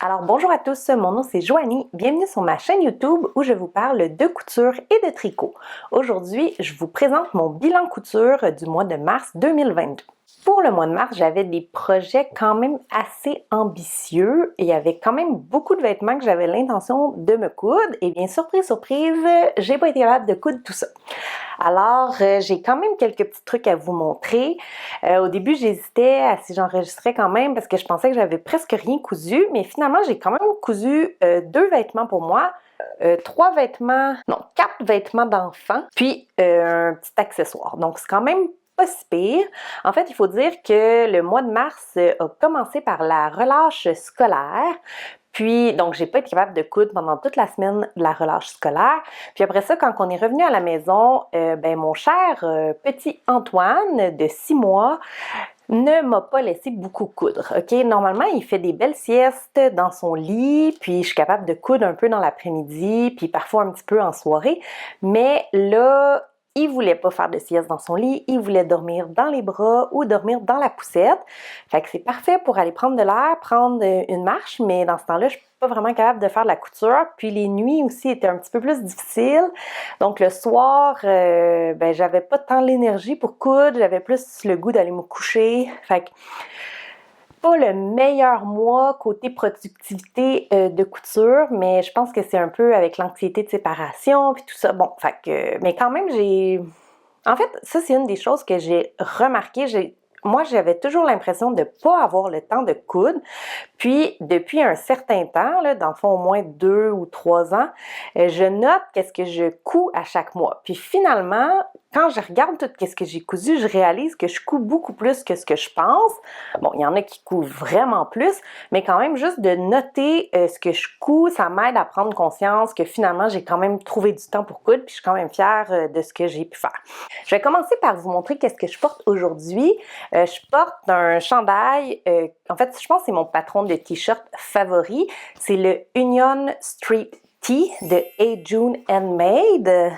Alors bonjour à tous, mon nom c'est Joanie, bienvenue sur ma chaîne YouTube où je vous parle de couture et de tricot. Aujourd'hui, je vous présente mon bilan couture du mois de mars 2022. Pour le mois de mars, j'avais des projets quand même assez ambitieux et il y avait quand même beaucoup de vêtements que j'avais l'intention de me coudre. Et bien, surprise, surprise, j'ai pas été capable de coudre tout ça. Alors, j'ai quand même quelques petits trucs à vous montrer. Au début, j'hésitais à si j'enregistrais quand même parce que je pensais que j'avais presque rien cousu, mais finalement, j'ai quand même cousu 2 vêtements pour moi. 4 vêtements d'enfant, puis un petit accessoire. Donc, c'est quand même pas si pire. En fait, il faut dire que le mois de mars a commencé par la relâche scolaire. Puis, donc, j'ai pas été capable de coudre pendant toute la semaine de la relâche scolaire. Puis après ça, quand on est revenu à la maison, mon cher petit Antoine de 6 mois ne m'a pas laissé beaucoup coudre, ok? Normalement, il fait des belles siestes dans son lit, puis je suis capable de coudre un peu dans l'après-midi, puis parfois un petit peu en soirée. Mais là, il voulait pas faire de sieste dans son lit, il voulait dormir dans les bras ou dormir dans la poussette. Fait que c'est parfait pour aller prendre de l'air, prendre une marche, mais dans ce temps-là, je suis pas vraiment capable de faire de la couture. Puis les nuits aussi étaient un petit peu plus difficiles. Donc le soir, j'avais pas tant l'énergie pour coudre, j'avais plus le goût d'aller me coucher. Fait que pas le meilleur mois côté productivité de couture, mais je pense que c'est un peu avec l'anxiété de séparation puis tout ça. Bon, fait que, mais quand même, en fait, ça c'est une des choses que j'ai remarqué. Moi, j'avais toujours l'impression de ne pas avoir le temps de coudre. Puis, depuis un certain temps, là, dans le fond, au moins 2 ou 3 ans, je note qu'est-ce que je couds à chaque mois. Puis finalement, quand je regarde tout ce que j'ai cousu, je réalise que je couds beaucoup plus que ce que je pense. Bon, il y en a qui coudent vraiment plus, mais quand même, juste de noter ce que je couds, ça m'aide à prendre conscience que finalement, j'ai quand même trouvé du temps pour coudre, puis je suis quand même fière de ce que j'ai pu faire. Je vais commencer par vous montrer qu'est-ce que je porte aujourd'hui. Je porte un chandail, en fait, je pense que c'est mon patron de t-shirt favori. C'est le Union Street Tee de A. June Handmade.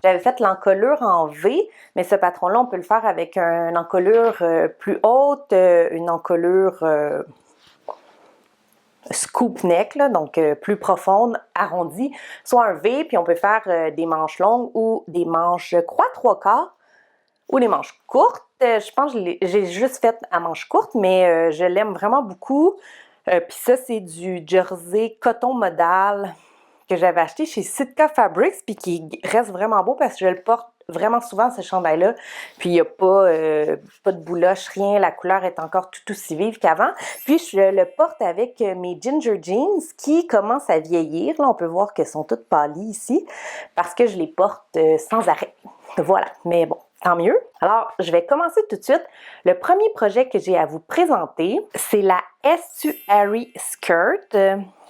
J'avais fait l'encolure en V, mais ce patron-là, on peut le faire avec une encolure plus haute, une encolure scoop neck, là, donc plus profonde, arrondie, soit un V, puis on peut faire des manches longues ou des manches, je crois, 3/4, ou des manches courtes. Je pense que j'ai juste fait à manches courtes, mais je l'aime vraiment beaucoup. Puis ça, c'est du jersey coton modal que j'avais acheté chez Sitka Fabrics, puis qui reste vraiment beau parce que je le porte vraiment souvent, ce chandail-là. Puis il n'y a pas de bouloche, rien. La couleur est encore tout aussi vive qu'avant. Puis je le porte avec mes Ginger Jeans qui commencent à vieillir. Là, on peut voir qu'elles sont toutes pâlies ici parce que je les porte sans arrêt. Voilà, mais bon, tant mieux. Alors, je vais commencer tout de suite. Le premier projet que j'ai à vous présenter, c'est la Estuary Skirt.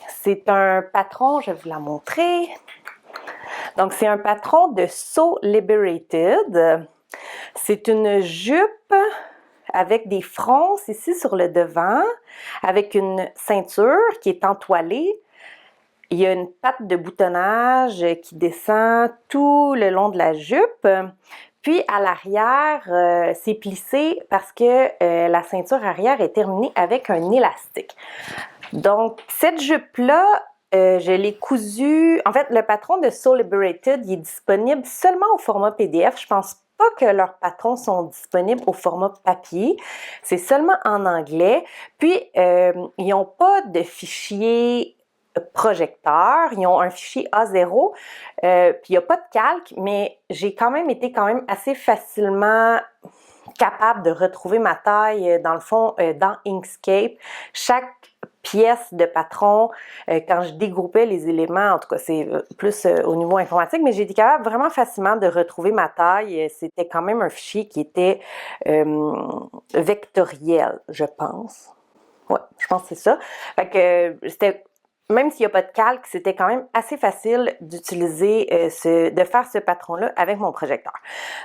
C'est un patron, je vais vous la montrer. Donc, c'est un patron de Sew Liberated. C'est une jupe avec des fronces ici sur le devant, avec une ceinture qui est entoilée. Il y a une patte de boutonnage qui descend tout le long de la jupe. Puis à l'arrière, c'est plissé parce que la ceinture arrière est terminée avec un élastique. Donc, cette jupe-là, je l'ai cousue. En fait, le patron de Sew Liberated, il est disponible seulement au format PDF. Je pense pas que leurs patrons sont disponibles au format papier. C'est seulement en anglais. Puis, ils n'ont pas de fichier projecteur. Ils ont un fichier A0. Puis, il n'y a pas de calque, mais j'ai quand même été assez facilement capable de retrouver ma taille, dans le fond, dans Inkscape. Chaque pièce de patron, quand je dégroupais les éléments, en tout cas c'est plus au niveau informatique, mais j'ai été capable vraiment facilement de retrouver ma taille. C'était quand même un fichier qui était vectoriel, je pense. Ouais, je pense que c'est ça. Fait que c'était, même s'il n'y a pas de calque, c'était quand même assez facile d'utiliser, de faire ce patron-là avec mon projecteur.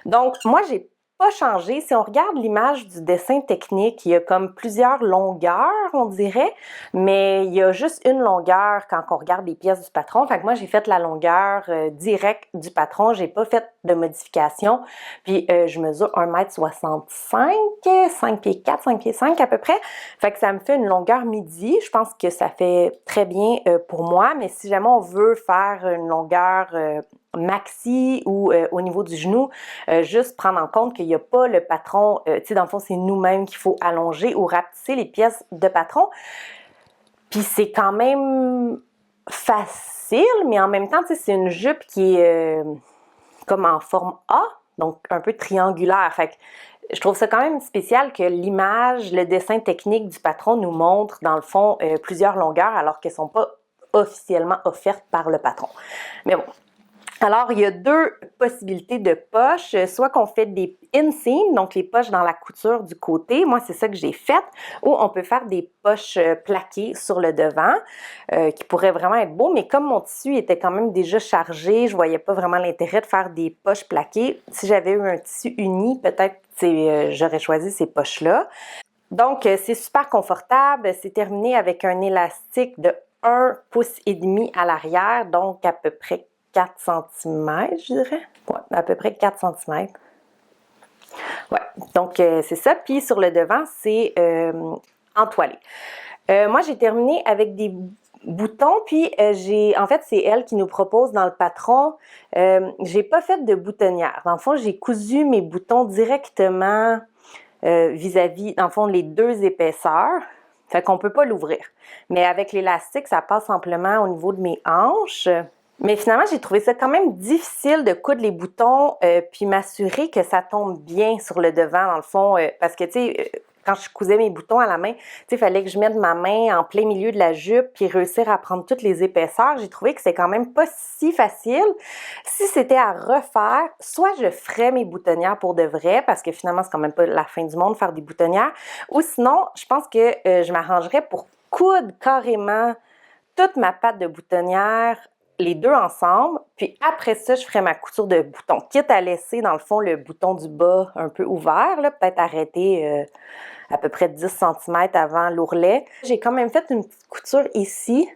Donc, moi, j'ai pas changé. Si on regarde l'image du dessin technique, il y a comme plusieurs longueurs, on dirait, mais il y a juste une longueur quand on regarde les pièces du patron. Fait que moi, j'ai fait la longueur directe du patron. J'ai pas fait de modification. Puis je mesure 1,65 m, 5 pieds 4, 5 pieds 5 à peu près. Fait que ça me fait une longueur midi. Je pense que ça fait très bien pour moi, mais si jamais on veut faire une longueur maxi ou au niveau du genou, juste prendre en compte qu'il n'y a pas le patron, tu sais, dans le fond, c'est nous-mêmes qu'il faut allonger ou rapetisser les pièces de patron. Puis c'est quand même facile, mais en même temps, tu sais, c'est une jupe qui est comme en forme A, donc un peu triangulaire. Fait que je trouve ça quand même spécial que l'image, le dessin technique du patron nous montre, dans le fond, plusieurs longueurs, alors qu'elles ne sont pas officiellement offertes par le patron. Mais bon. Alors, il y a deux possibilités de poches, soit qu'on fait des inseams, donc les poches dans la couture du côté, moi c'est ça que j'ai fait, ou on peut faire des poches plaquées sur le devant, qui pourraient vraiment être beaux, mais comme mon tissu était quand même déjà chargé, je voyais pas vraiment l'intérêt de faire des poches plaquées. Si j'avais eu un tissu uni, peut-être j'aurais choisi ces poches-là. Donc, c'est super confortable, c'est terminé avec un élastique de 1,5 pouce à l'arrière, donc à peu près 4 cm, je dirais. Ouais, à peu près 4 cm. Ouais, donc c'est ça. Puis sur le devant, c'est entoilé. Moi, j'ai terminé avec des boutons, puis en fait, c'est elle qui nous propose dans le patron. J'ai pas fait de boutonnière. Dans le fond, j'ai cousu mes boutons directement vis-à-vis, dans le fond, les deux épaisseurs. Fait qu'on peut pas l'ouvrir. Mais avec l'élastique, ça passe amplement au niveau de mes hanches. Mais finalement, j'ai trouvé ça quand même difficile de coudre les boutons puis m'assurer que ça tombe bien sur le devant, dans le fond, parce que, tu sais, quand je cousais mes boutons à la main, tu sais, il fallait que je mette ma main en plein milieu de la jupe puis réussir à prendre toutes les épaisseurs. J'ai trouvé que c'est quand même pas si facile. Si c'était à refaire, soit je ferais mes boutonnières pour de vrai, parce que finalement, c'est quand même pas la fin du monde de faire des boutonnières, ou sinon, je pense que je m'arrangerais pour coudre carrément toute ma patte de boutonnière, les deux ensemble, puis après ça, je ferai ma couture de bouton, quitte à laisser, dans le fond, le bouton du bas un peu ouvert, là, peut-être arrêter à peu près 10 cm avant l'ourlet. J'ai quand même fait une petite couture ici.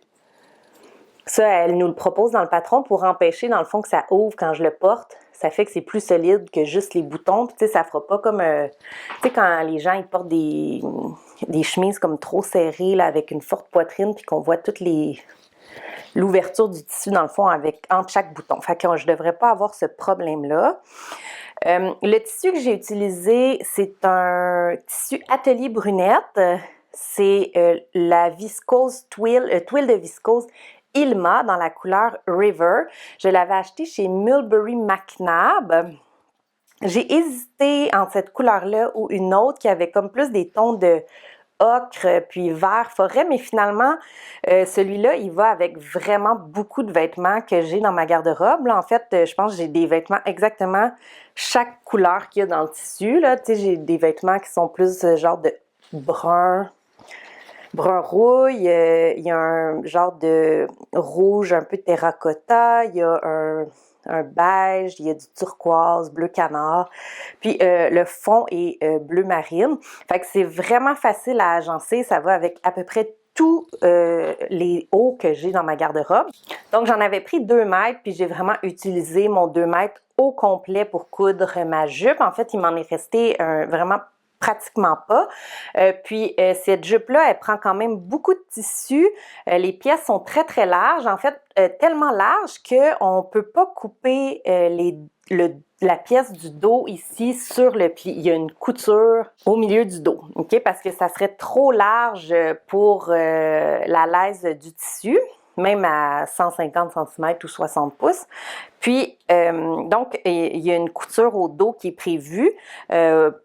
Ça, elle nous le propose dans le patron pour empêcher, dans le fond, que ça ouvre quand je le porte. Ça fait que c'est plus solide que juste les boutons. Puis, tu sais, ça fera pas comme... tu sais, quand les gens, ils portent des chemises comme trop serrées, là, avec une forte poitrine, puis qu'on voit toutes l'ouverture du tissu, dans le fond, entre chaque bouton. Fait que je ne devrais pas avoir ce problème-là. Le tissu que j'ai utilisé, c'est un tissu Atelier Brunette. C'est la viscose twill de viscose Ilma dans la couleur River. Je l'avais acheté chez Mulberry McNabb. J'ai hésité entre cette couleur-là ou une autre qui avait comme plus des tons de ocre puis vert forêt, mais finalement, celui-là, il va avec vraiment beaucoup de vêtements que j'ai dans ma garde-robe. Là, en fait, je pense que j'ai des vêtements exactement chaque couleur qu'il y a dans le tissu. Là. Tu sais, j'ai des vêtements qui sont plus genre de brun rouille, il y a un genre de rouge un peu terracotta, il y a un beige, il y a du turquoise, bleu canard, puis le fond est bleu marine. Fait que c'est vraiment facile à agencer, ça va avec à peu près tous les hauts que j'ai dans ma garde-robe. Donc j'en avais pris 2 mètres, puis j'ai vraiment utilisé mon 2 mètres au complet pour coudre ma jupe. En fait, il m'en est resté vraiment pratiquement pas. Puis cette jupe-là, elle prend quand même beaucoup de tissu. Les pièces sont très, très larges. En fait, tellement larges qu'on ne peut pas couper la pièce du dos ici sur le pli. Il y a une couture au milieu du dos, OK? Parce que ça serait trop large pour la laise du tissu, même à 150 cm ou 60 pouces. Puis, donc, il y a une couture au dos qui est prévue,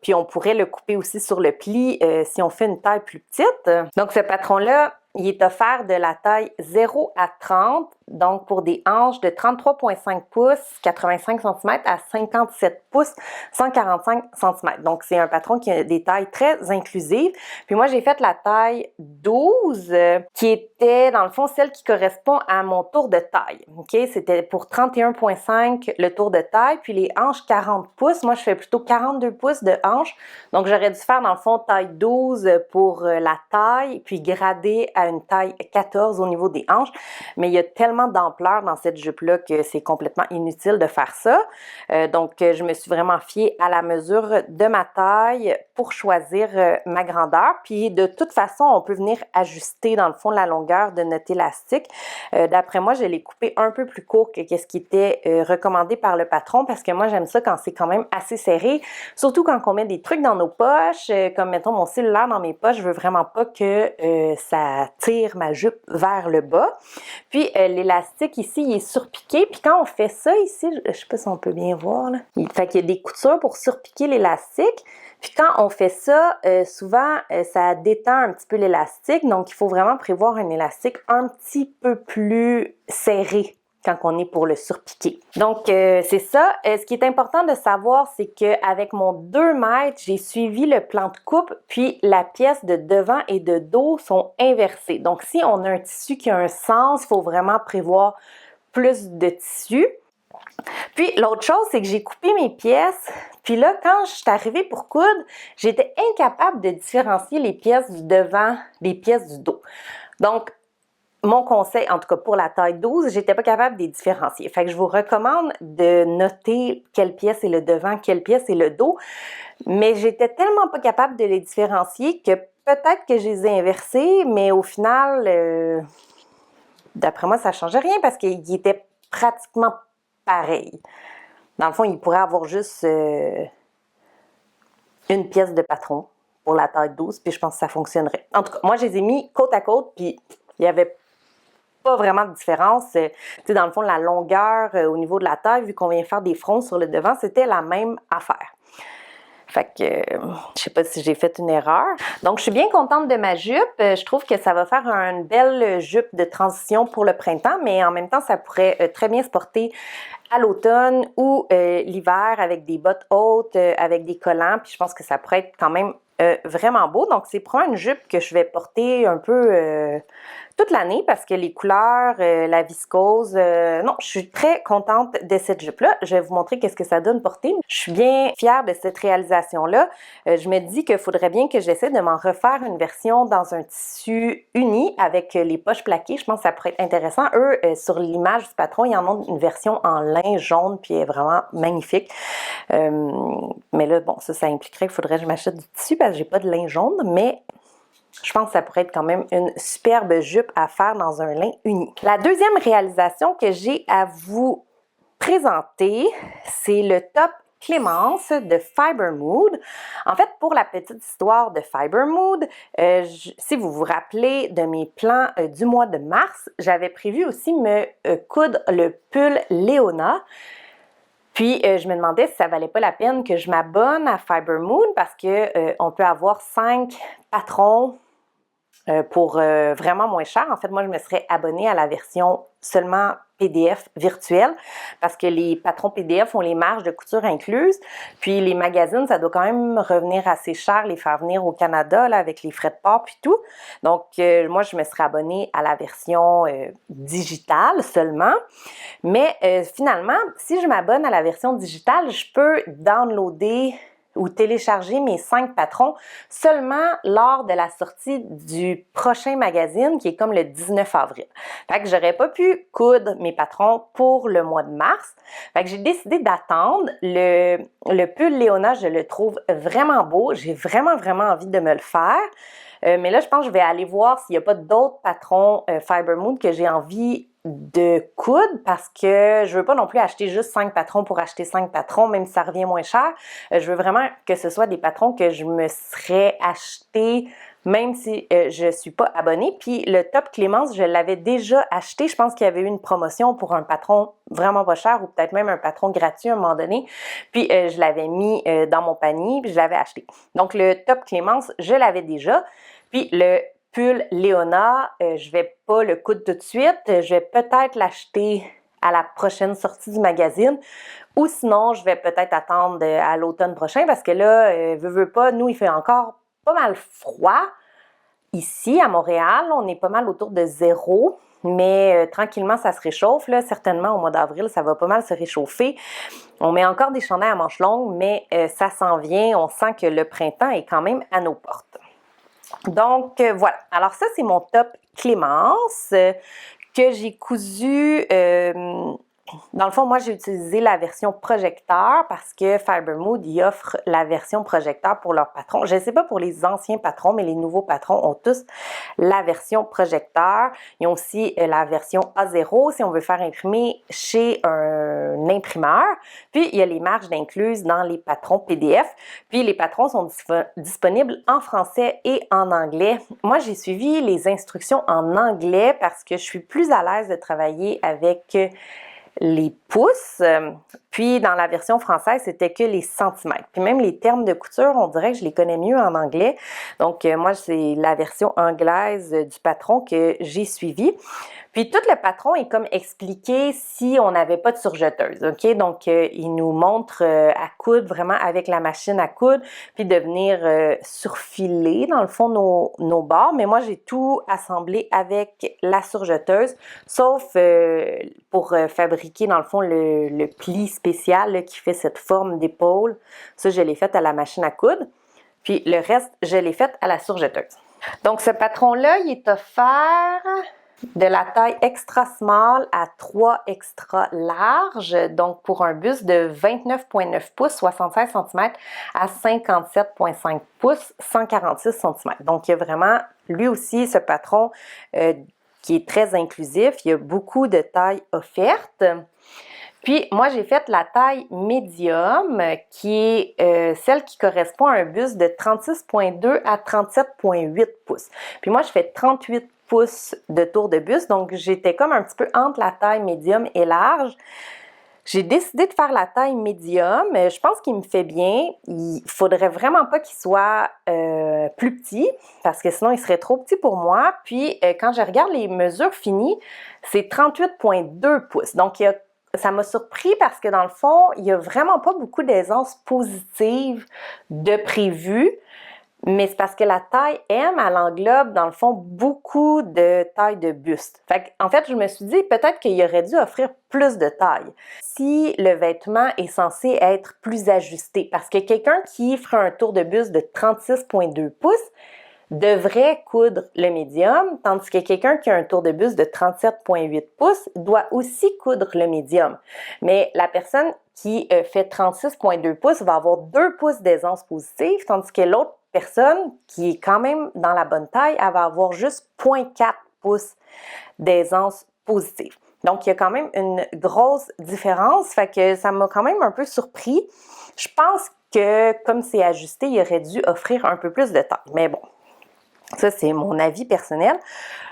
puis on pourrait le couper aussi sur le pli si on fait une taille plus petite. Donc, ce patron-là, il est offert de la taille 0 à 30, donc pour des hanches de 33,5 pouces, 85 cm à 57 pouces, 145 cm. Donc, c'est un patron qui a des tailles très inclusives. Puis moi, j'ai fait la taille 12, qui était, dans le fond, celle qui correspond à mon tour de taille. OK? C'était pour 31,5 le tour de taille, puis les hanches 40 pouces. Moi, je fais plutôt 42 pouces de hanches. Donc, j'aurais dû faire, dans le fond, taille 12 pour la taille, puis grader à une taille 14 au niveau des hanches. Mais il y a tellement tellement d'ampleur dans cette jupe-là que c'est complètement inutile de faire ça. Donc, je me suis vraiment fiée à la mesure de ma taille pour choisir ma grandeur. Puis, de toute façon, on peut venir ajuster, dans le fond, la longueur de notre élastique. D'après moi, je l'ai coupé un peu plus court que ce qui était recommandé par le patron parce que moi, j'aime ça quand c'est quand même assez serré. Surtout quand on met des trucs dans nos poches, comme mettons mon cellulaire dans mes poches, je veux vraiment pas que ça tire ma jupe vers le bas. Puis l'élastique ici, il est surpiqué. Puis quand on fait ça ici, je sais pas si on peut bien voir, là. Fait qu'il y a des coutures pour surpiquer l'élastique. Puis quand on fait ça, souvent, ça détend un petit peu l'élastique. Donc, il faut vraiment prévoir un élastique un petit peu plus serré quand on est pour le surpiquer. Donc, c'est ça. Ce qui est important de savoir, c'est qu'avec mon 2 mètres, j'ai suivi le plan de coupe, puis la pièce de devant et de dos sont inversées. Donc, si on a un tissu qui a un sens, il faut vraiment prévoir plus de tissu. Puis, l'autre chose, c'est que j'ai coupé mes pièces. Puis là, quand je suis arrivée pour coudre, j'étais incapable de différencier les pièces du devant des pièces du dos. Donc, mon conseil, en tout cas pour la taille 12, j'étais pas capable de les différencier. Fait que je vous recommande de noter quelle pièce est le devant, quelle pièce est le dos. Mais j'étais tellement pas capable de les différencier que peut-être que je les ai inversés, mais au final, d'après moi, ça changeait rien parce qu'ils étaient pratiquement pareils. Dans le fond, il pourrait avoir juste une pièce de patron pour la taille 12, puis je pense que ça fonctionnerait. En tout cas, moi, je les ai mis côte à côte, puis il y avait pas vraiment de différence. Tu sais, dans le fond, la longueur au niveau de la taille, vu qu'on vient faire des fronts sur le devant, c'était la même affaire. Fait que je sais pas si j'ai fait une erreur. Donc, je suis bien contente de ma jupe. Je trouve que ça va faire une belle jupe de transition pour le printemps, mais en même temps, ça pourrait très bien se porter à l'automne ou l'hiver avec des bottes hautes, avec des collants. Puis je pense que ça pourrait être quand même vraiment beau. Donc, c'est probablement une jupe que je vais porter un peu toute l'année parce que les couleurs, la viscose, non, je suis très contente de cette jupe-là. Je vais vous montrer qu'est-ce que ça donne porter. Je suis bien fière de cette réalisation-là. Je me dis qu'il faudrait bien que j'essaie de m'en refaire une version dans un tissu uni avec les poches plaquées. Je pense que ça pourrait être intéressant. Eux, sur l'image du patron, ils en ont une version en lin jaune puis elle est vraiment magnifique. Mais là, bon, ça impliquerait qu'il faudrait que je m'achète du tissu parce que j'ai pas de lin jaune, mais je pense que ça pourrait être quand même une superbe jupe à faire dans un lin uni. La deuxième réalisation que j'ai à vous présenter, c'est le top Clémence de Fiber Mood. En fait, pour la petite histoire de Fiber Mood, si vous vous rappelez de mes plans du mois de mars, j'avais prévu aussi me coudre le pull Léona. Puis, je me demandais si ça valait pas la peine que je m'abonne à Fiber Mood parce que on peut avoir 5 patrons pour vraiment moins cher. En fait, moi, je me serais abonnée à la version seulement PDF virtuelle parce que les patrons PDF ont les marges de couture incluses. Puis les magazines, ça doit quand même revenir assez cher les faire venir au Canada là, avec les frais de port puis tout. Donc, moi, je me serais abonnée à la version digitale seulement. Mais finalement, si je m'abonne à la version digitale, je peux downloader ou télécharger mes 5 patrons seulement lors de la sortie du prochain magazine qui est comme le 19 avril. Fait que j'aurais pas pu coudre mes patrons pour le mois de mars. Fait que j'ai décidé d'attendre. Le pull Léona, je le trouve vraiment beau. J'ai vraiment envie de me le faire. Mais là, je pense que je vais aller voir s'il n'y a pas d'autres patrons Fiber Mood que j'ai envie de coudre parce que je veux pas non plus acheter juste 5 patrons pour acheter 5 patrons, même si ça revient moins cher. Je veux vraiment que ce soit des patrons que je me serais acheté même si je suis pas abonnée. Puis le top Clémence, je l'avais déjà acheté. Je pense qu'il y avait eu une promotion pour un patron vraiment pas cher ou peut-être même un patron gratuit à un moment donné. Puis je l'avais mis dans mon panier puis je l'avais acheté. Donc le top Clémence, je l'avais déjà. Puis le pull Léona, je vais pas le coudre tout de suite. Je vais peut-être l'acheter à la prochaine sortie du magazine ou sinon, je vais peut-être attendre à l'automne prochain parce que là, veux pas, nous, il fait encore pas mal froid ici à Montréal. On est pas mal autour de 0, mais tranquillement, ça se réchauffe. Là. Certainement, au mois d'avril, ça va pas mal se réchauffer. On met encore des chandails à manches longues, mais ça s'en vient. On sent que le printemps est quand même à nos portes. Donc, voilà. Alors ça, c'est mon top Clémence que que j'ai cousu, dans le fond, moi, j'ai utilisé la version projecteur parce que Fibermood y offre la version projecteur pour leurs patrons. Je ne sais pas pour les anciens patrons, mais les nouveaux patrons ont tous la version projecteur. Ils ont aussi la version A0 si on veut faire imprimer chez un imprimeur. Puis, il y a les marges d'incluse dans les patrons PDF. Puis, les patrons sont disponibles en français et en anglais. Moi, j'ai suivi les instructions en anglais parce que je suis plus à l'aise de travailler avec les pouces, puis dans la version française, c'était que les centimètres. Puis même les termes de couture, on dirait que je les connais mieux en anglais. Donc moi, c'est la version anglaise du patron que j'ai suivi. Puis tout le patron est comme expliqué si on n'avait pas de surjeteuse, OK? Donc, il nous montre à coudre vraiment avec la machine à coudre, puis de venir surfiler, dans le fond, nos bords. Mais moi, j'ai tout assemblé avec la surjeteuse, sauf pour fabriquer, dans le fond, le pli spécial là, qui fait cette forme d'épaule. Ça, je l'ai fait à la machine à coudre. Puis le reste, je l'ai fait à la surjeteuse. Donc, ce patron-là, il est offert de la taille extra small à 3 extra large, donc pour un buste de 29,9 pouces, 76 cm à 57,5 pouces, 146 cm. Donc, il y a vraiment, lui aussi, ce patron qui est très inclusif. Il y a beaucoup de tailles offertes. Puis, moi, j'ai fait la taille médium, qui est celle qui correspond à un buste de 36,2 à 37,8 pouces. Puis moi, je fais 38 pouces de tour de buste, donc j'étais comme un petit peu entre la taille médium et large. J'ai décidé de faire la taille médium. Je pense qu'il me fait bien. Il faudrait vraiment pas qu'il soit plus petit, parce que sinon, il serait trop petit pour moi. Puis, quand je regarde les mesures finies, c'est 38,2 pouces. Donc, ça m'a surpris parce que dans le fond, il n'y a vraiment pas beaucoup d'aisance positive de prévu, mais c'est parce que la taille M, elle englobe dans le fond beaucoup de taille de buste. En fait, je me suis dit peut-être qu'il aurait dû offrir plus de taille si le vêtement est censé être plus ajusté. Parce que quelqu'un qui ferait un tour de buste de 36,2 pouces devrait coudre le médium, tandis que quelqu'un qui a un tour de buste de 37,8 pouces doit aussi coudre le médium. Mais la personne qui fait 36,2 pouces va avoir 2 pouces d'aisance positive, tandis que l'autre personne qui est quand même dans la bonne taille, elle va avoir juste 0,4 pouces d'aisance positive. Donc, il y a quand même une grosse différence, fait que ça m'a quand même un peu surpris. Je pense que comme c'est ajusté, il aurait dû offrir un peu plus de taille. Mais bon, ça, c'est mon avis personnel.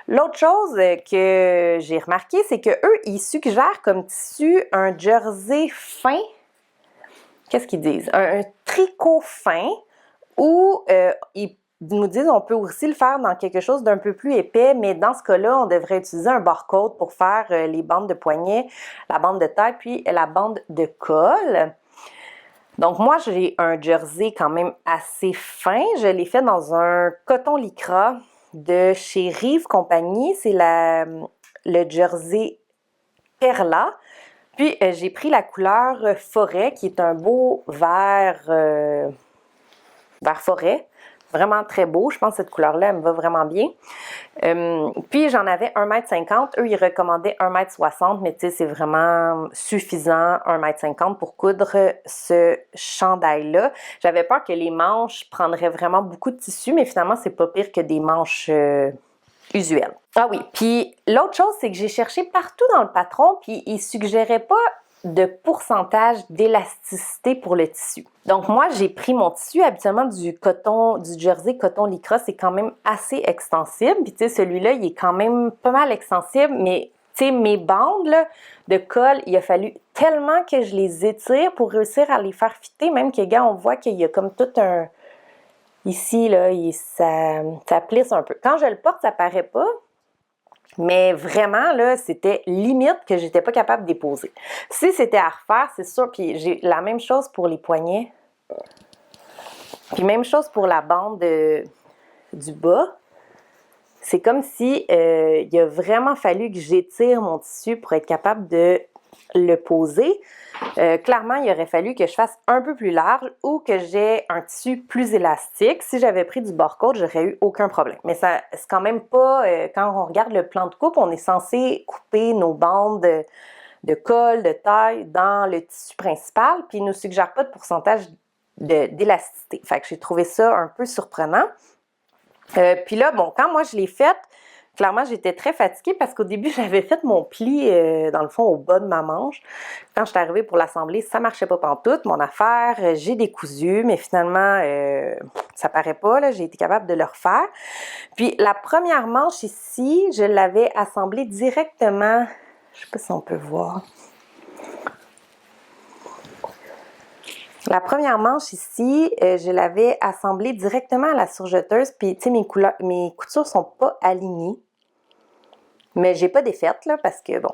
L'autre chose que j'ai remarqué, c'est qu'eux, ils suggèrent comme tissu un jersey fin. Qu'est-ce qu'ils disent? Un tricot fin ou ils nous disent on peut aussi le faire dans quelque chose d'un peu plus épais, mais dans ce cas-là, on devrait utiliser un barcode pour faire les bandes de poignet, la bande de taille, puis la bande de col. Donc moi, j'ai un jersey quand même assez fin. Je l'ai fait dans un coton lycra de chez Rive Compagnie. C'est le jersey Perla. Puis j'ai pris la couleur forêt, qui est un beau vert forêt. Vraiment très beau. Je pense que cette couleur-là, elle me va vraiment bien. Puis, j'en avais 1,50 m. Eux, ils recommandaient 1,60 m, mais tu sais, c'est vraiment suffisant, 1,50 m pour coudre ce chandail-là. J'avais peur que les manches prendraient vraiment beaucoup de tissu, mais finalement, c'est pas pire que des manches usuelles. Ah oui, puis l'autre chose, c'est que j'ai cherché partout dans le patron, puis ils suggéraient pas de pourcentage d'élasticité pour le tissu. Donc moi, j'ai pris mon tissu, habituellement du jersey coton lycra, c'est quand même assez extensible. Puis tu sais, celui-là, il est quand même pas mal extensible, mais tu sais, mes bandes là, de colle, il a fallu tellement que je les étire pour réussir à les faire fitter, même que, gars, on voit qu'il y a comme tout un... Ici, là, ça plisse un peu. Quand je le porte, ça paraît pas, mais vraiment, là, c'était limite que j'étais pas capable de déposer. Si c'était à refaire, c'est sûr, puis j'ai la même chose pour les poignets. Puis même chose pour la bande du bas. C'est comme si il a vraiment fallu que j'étire mon tissu pour être capable de le poser. Clairement, il aurait fallu que je fasse un peu plus large ou que j'ai un tissu plus élastique. Si j'avais pris du bord-côte, j'aurais eu aucun problème. Mais ça, c'est quand même pas... quand on regarde le plan de coupe, on est censé couper nos bandes de col, de taille dans le tissu principal, puis il ne nous suggère pas de pourcentage d'élasticité. Fait que j'ai trouvé ça un peu surprenant. Puis là, bon, quand moi je l'ai faite, clairement, j'étais très fatiguée parce qu'au début, j'avais fait mon pli, dans le fond, au bas de ma manche. Quand je suis arrivée pour l'assembler, ça marchait pas pantoute, mon affaire. J'ai décousu, mais finalement, ça paraît pas, là. J'ai été capable de le refaire. Puis la première manche ici, je l'avais assemblée directement. Je sais pas si on peut voir. La première manche ici, je l'avais assemblée directement à la surjeteuse, puis tu sais, mes coutures sont pas alignées. Mais j'ai pas défaite, là, parce que bon.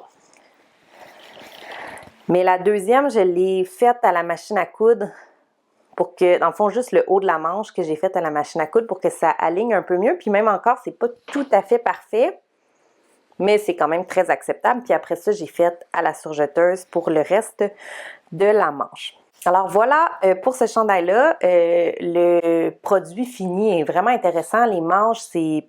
Mais la deuxième, je l'ai faite à la machine à coudre pour que, dans le fond, juste le haut de la manche que j'ai faite à la machine à coudre pour que ça aligne un peu mieux. Puis même encore, c'est pas tout à fait parfait, mais c'est quand même très acceptable. Puis après ça, j'ai fait à la surjeteuse pour le reste de la manche. Alors voilà pour ce chandail-là. Le produit fini est vraiment intéressant. Les manches, c'est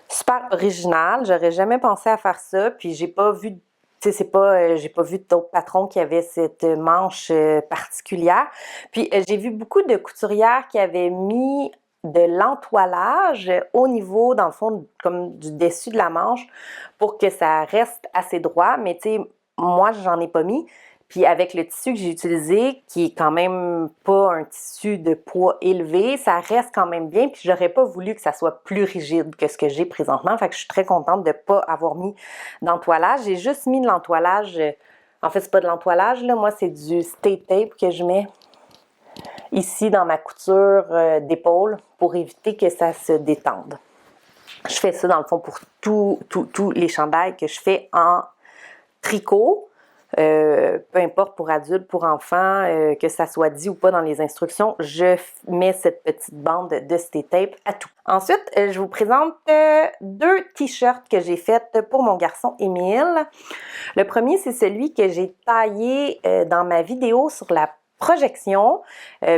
super original. J'aurais jamais pensé à faire ça. Puis j'ai pas vu, tu sais, j'ai pas vu d'autres patrons qui avaient cette manche particulière. Puis j'ai vu beaucoup de couturières qui avaient mis de l'entoilage au niveau, dans le fond, comme du dessus de la manche pour que ça reste assez droit. Mais tu sais, moi, j'en ai pas mis. Puis avec le tissu que j'ai utilisé, qui est quand même pas un tissu de poids élevé, ça reste quand même bien. Puis j'aurais pas voulu que ça soit plus rigide que ce que j'ai présentement. Fait que je suis très contente de pas avoir mis d'entoilage. J'ai juste mis de l'entoilage. En fait, c'est pas de l'entoilage, là. Moi, c'est du stay tape que je mets ici dans ma couture d'épaule pour éviter que ça se détende. Je fais ça dans le fond pour tous les chandails que je fais en tricot. Peu importe pour adultes, pour enfants, que ça soit dit ou pas dans les instructions, je mets cette petite bande de stay tape à tout. Ensuite, je vous présente deux t-shirts que j'ai faits pour mon garçon Émile. Le premier, c'est celui que j'ai taillé dans ma vidéo sur la projection,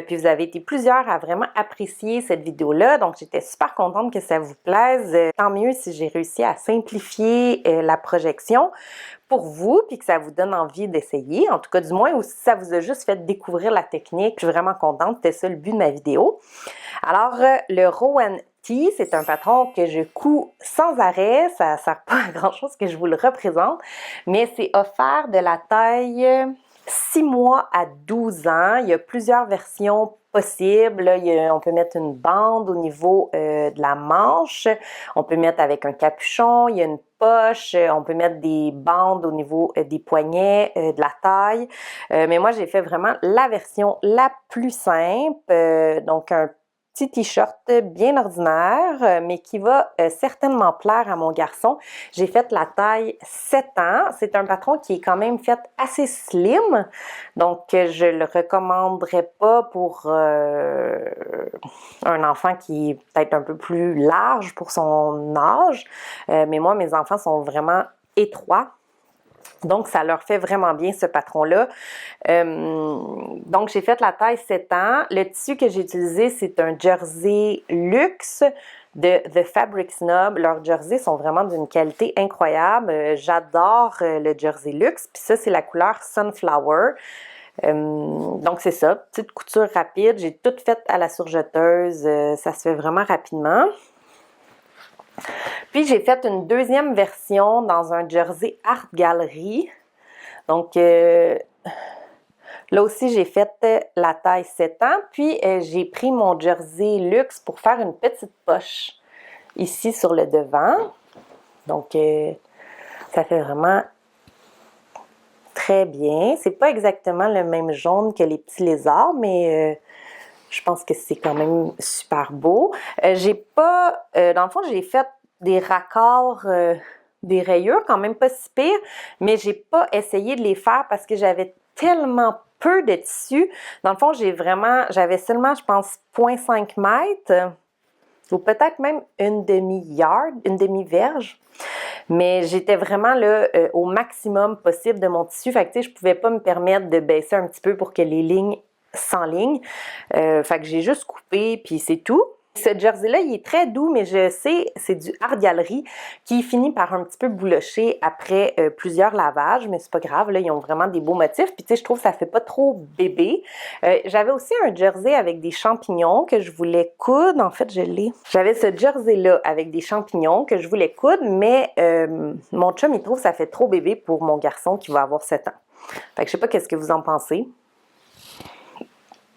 puis vous avez été plusieurs à vraiment apprécier cette vidéo-là, donc j'étais super contente que ça vous plaise. Tant mieux si j'ai réussi à simplifier la projection pour vous, puis que ça vous donne envie d'essayer, en tout cas du moins, ou si ça vous a juste fait découvrir la technique, je suis vraiment contente, c'était ça le but de ma vidéo. Alors, le Rowan T, c'est un patron que je couds sans arrêt, ça ne sert pas à grand-chose que je vous le représente, mais c'est offert de la taille 6 mois à 12 ans. Il y a plusieurs versions possibles. Là, on peut mettre une bande au niveau de la manche. On peut mettre avec un capuchon. Il y a une poche. On peut mettre des bandes au niveau des poignets, de la taille. Mais moi, j'ai fait vraiment la version la plus simple. Donc, un petit t-shirt bien ordinaire, mais qui va certainement plaire à mon garçon. J'ai fait la taille 7 ans. C'est un patron qui est quand même fait assez slim, donc je le recommanderais pas pour un enfant qui est peut-être un peu plus large pour son âge. Mais moi, mes enfants sont vraiment étroits. Donc, ça leur fait vraiment bien ce patron-là. Donc, j'ai fait la taille 7 ans. Le tissu que j'ai utilisé, c'est un jersey luxe de The Fabric Snob. Leurs jerseys sont vraiment d'une qualité incroyable. J'adore le jersey luxe. Puis ça, c'est la couleur Sunflower. Donc, c'est ça. Petite couture rapide. J'ai tout fait à la surjeteuse. Ça se fait vraiment rapidement. Puis j'ai fait une deuxième version dans un jersey Art Gallery. Donc là aussi j'ai fait la taille 7 ans. Puis j'ai pris mon jersey luxe pour faire une petite poche ici sur le devant. Donc ça fait vraiment très bien. C'est pas exactement le même jaune que les petits lézards, mais je pense que c'est quand même super beau. J'ai pas... dans le fond, j'ai fait des raccords, des rayures, quand même pas si pire, mais j'ai pas essayé de les faire parce que j'avais tellement peu de tissu. Dans le fond, j'avais seulement, je pense, 0,5 mètres. ou peut-être même une demi-yard, une demi-verge. Mais j'étais vraiment là au maximum possible de mon tissu. Fait que tu sais, je pouvais pas me permettre de baisser un petit peu pour que les lignes s'enlignent. Fait que j'ai juste coupé, puis c'est tout. Ce jersey-là, il est très doux, mais je sais, c'est du Art Gallery qui finit par un petit peu boulocher après plusieurs lavages, mais c'est pas grave, là, ils ont vraiment des beaux motifs. Puis tu sais, je trouve que ça fait pas trop bébé. J'avais aussi un jersey avec des champignons que je voulais coudre. En fait, je l'ai. J'avais ce jersey-là avec des champignons que je voulais coudre, mais mon chum, il trouve que ça fait trop bébé pour mon garçon qui va avoir 7 ans. Fait que je sais pas qu'est-ce que vous en pensez.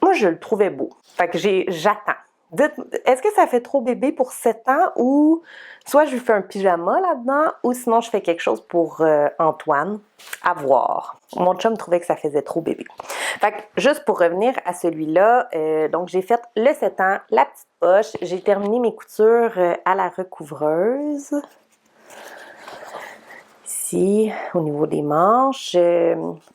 Moi, je le trouvais beau. Fait que j'attends. Dites, est-ce que ça fait trop bébé pour 7 ans ou soit je lui fais un pyjama là-dedans ou sinon je fais quelque chose pour Antoine? À voir. Mon chum trouvait que ça faisait trop bébé. Fait que juste pour revenir à celui-là, donc j'ai fait le 7 ans, la petite poche. J'ai terminé mes coutures à la recouvreuse. Ici, au niveau des manches.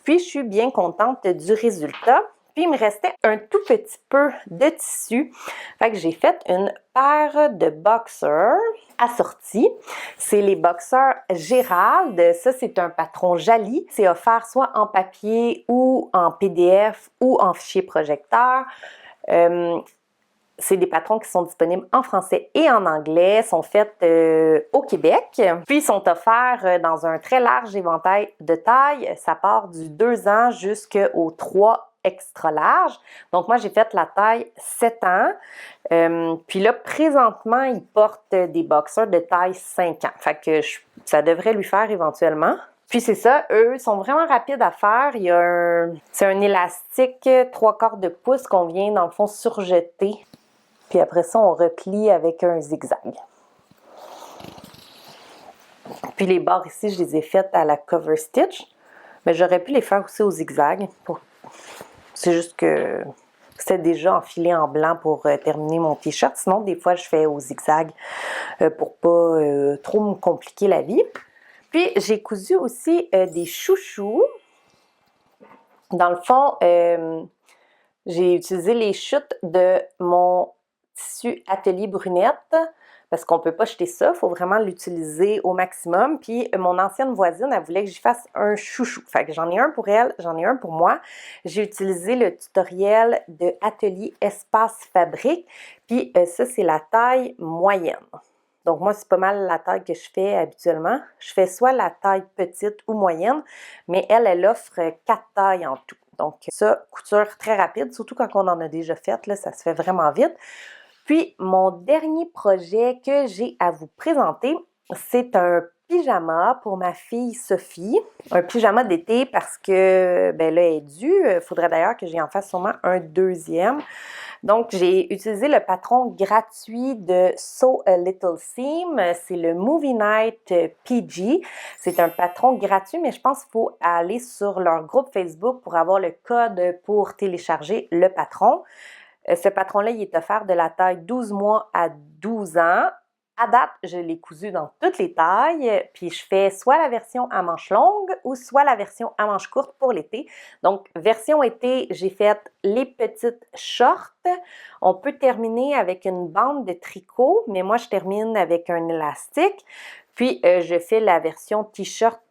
Puis je suis bien contente du résultat. Puis, il me restait un tout petit peu de tissu. Fait que j'ai fait une paire de boxers assortis. C'est les boxers Gérald. Ça, c'est un patron Jali. C'est offert soit en papier ou en PDF ou en fichier projecteur. C'est des patrons qui sont disponibles en français et en anglais, sont faits au Québec. Puis, ils sont offerts dans un très large éventail de tailles. Ça part du 2 ans jusqu'au 3 extra large. Donc, moi, j'ai fait la taille 7 ans. Puis là, présentement, il porte des boxers de taille 5 ans. Fait que ça devrait lui faire éventuellement. Puis c'est ça, eux sont vraiment rapides à faire. C'est un élastique 3/4 de pouce qu'on vient, dans le fond, surjeter. Puis après ça, on replie avec un zigzag. Puis les barres ici, je les ai faites à la cover stitch. Mais j'aurais pu les faire aussi au zigzag. C'est juste que c'était déjà enfilé en blanc pour terminer mon t-shirt. Sinon, des fois, je fais au zigzag pour pas trop me compliquer la vie. Puis, j'ai cousu aussi des chouchous. Dans le fond, j'ai utilisé les chutes de mon tissu Atelier Brunette parce qu'on ne peut pas jeter ça, il faut vraiment l'utiliser au maximum. Puis mon ancienne voisine, elle voulait que j'y fasse un chouchou. Fait que j'en ai un pour elle, j'en ai un pour moi. J'ai utilisé le tutoriel de Atelier Espace Fabrique. Puis ça, c'est la taille moyenne. Donc moi, c'est pas mal la taille que je fais habituellement. Je fais soit la taille petite ou moyenne, mais elle offre 4 tailles en tout. Donc ça, couture très rapide, surtout quand on en a déjà fait, là, ça se fait vraiment vite. Puis mon dernier projet que j'ai à vous présenter, c'est un pyjama pour ma fille Sophie. Un pyjama d'été parce que, ben là, elle est due. Il faudrait d'ailleurs que j'y en fasse sûrement un deuxième. Donc, j'ai utilisé le patron gratuit de Sew a Little Seam. C'est le Movie Night PG. C'est un patron gratuit, mais je pense qu'il faut aller sur leur groupe Facebook pour avoir le code pour télécharger le patron. Ce patron-là, il est offert de la taille 12 mois à 12 ans. À date, je l'ai cousu dans toutes les tailles, puis je fais soit la version à manches longues ou soit la version à manches courtes pour l'été. Donc, version été, j'ai fait les petites shorts. On peut terminer avec une bande de tricot, mais moi, je termine avec un élastique. Puis, je fais la version t-shirt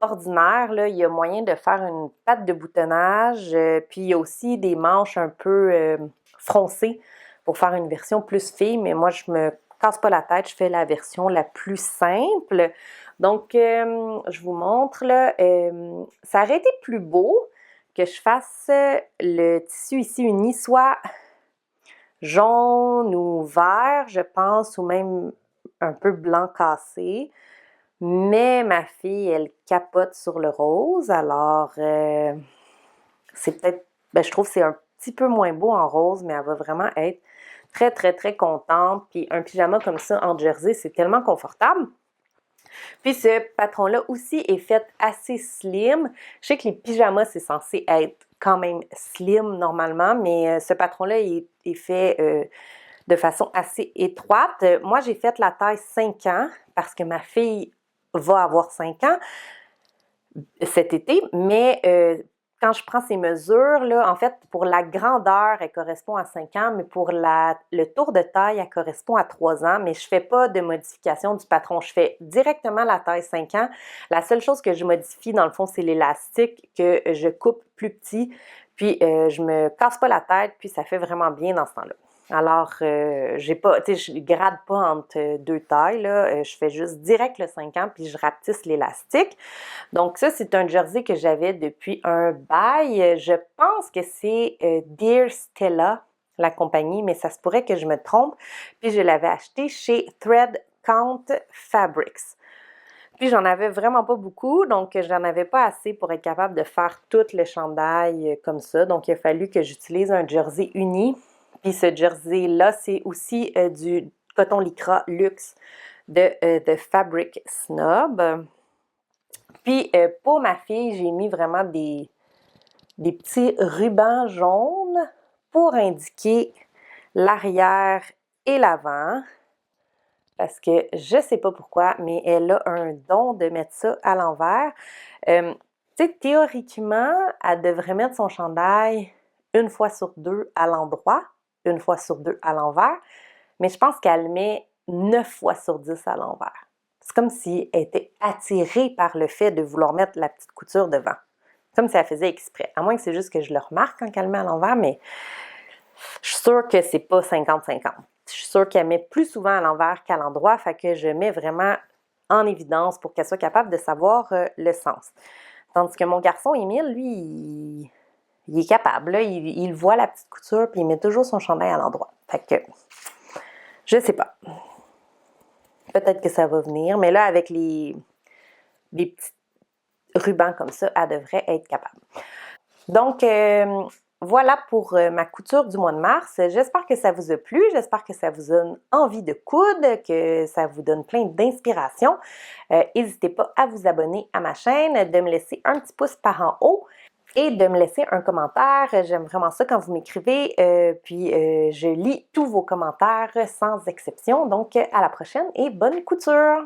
ordinaire. Là, il y a moyen de faire une patte de boutonnage. Puis, il y a aussi des manches un peu froncées pour faire une version plus fille. Mais moi, je me casse pas la tête. Je fais la version la plus simple. Donc, je vous montre. Là, ça aurait été plus beau que je fasse le tissu ici uni, soit jaune ou vert, je pense, ou même un peu blanc cassé. Mais ma fille, elle capote sur le rose, alors c'est peut-être, je trouve que c'est un petit peu moins beau en rose, mais elle va vraiment être très, très, très contente. Puis un pyjama comme ça en jersey, c'est tellement confortable. Puis ce patron-là aussi est fait assez slim. Je sais que les pyjamas, c'est censé être quand même slim normalement, mais ce patron-là est fait de façon assez étroite. Moi, j'ai fait la taille 5 ans parce que ma fille va avoir 5 ans cet été, mais quand je prends ces mesures, là, en fait, pour la grandeur, elle correspond à 5 ans, mais pour le tour de taille, elle correspond à 3 ans, mais je fais pas de modification du patron. Je fais directement la taille 5 ans. La seule chose que je modifie, dans le fond, c'est l'élastique que je coupe plus petit, puis je me casse pas la tête, puis ça fait vraiment bien dans ce temps-là. Alors, j'ai pas, tu sais, je grade pas entre deux tailles, là. Je fais juste direct le 5 ans, puis je rapetisse l'élastique. Donc ça, c'est un jersey que j'avais depuis un bail. Je pense que c'est Dear Stella, la compagnie, mais ça se pourrait que je me trompe. Puis je l'avais acheté chez Thread Count Fabrics. Puis j'en avais vraiment pas beaucoup, donc j'en avais pas assez pour être capable de faire tout le chandail comme ça. Donc il a fallu que j'utilise un jersey uni. Puis ce jersey-là, c'est aussi du coton lycra luxe de Fabric Snob. Puis pour ma fille, j'ai mis vraiment des petits rubans jaunes pour indiquer l'arrière et l'avant. Parce que je sais pas pourquoi, mais elle a un don de mettre ça à l'envers. Tu sais, théoriquement, elle devrait mettre son chandail une fois sur deux à l'endroit, une fois sur deux à l'envers, mais je pense qu'elle le met 9 fois sur 10 à l'envers. C'est comme si elle était attirée par le fait de vouloir mettre la petite couture devant. Comme si elle faisait exprès. À moins que c'est juste que je le remarque quand elle le met à l'envers, mais je suis sûre que c'est pas 50-50. Je suis sûre qu'elle met plus souvent à l'envers qu'à l'endroit, fait que je mets vraiment en évidence pour qu'elle soit capable de savoir le sens. Tandis que mon garçon, Émile, lui, il est capable. Là, il voit la petite couture, puis il met toujours son chandail à l'endroit. Fait que, je sais pas. Peut-être que ça va venir, mais là, avec les petits rubans comme ça, elle devrait être capable. Donc, voilà pour ma couture du mois de mars. J'espère que ça vous a plu, j'espère que ça vous donne envie de coudre, que ça vous donne plein d'inspiration. N'hésitez pas à vous abonner à ma chaîne, de me laisser un petit pouce par en haut et de me laisser un commentaire. J'aime vraiment ça quand vous m'écrivez, puis je lis tous vos commentaires sans exception. Donc, à la prochaine et bonne couture!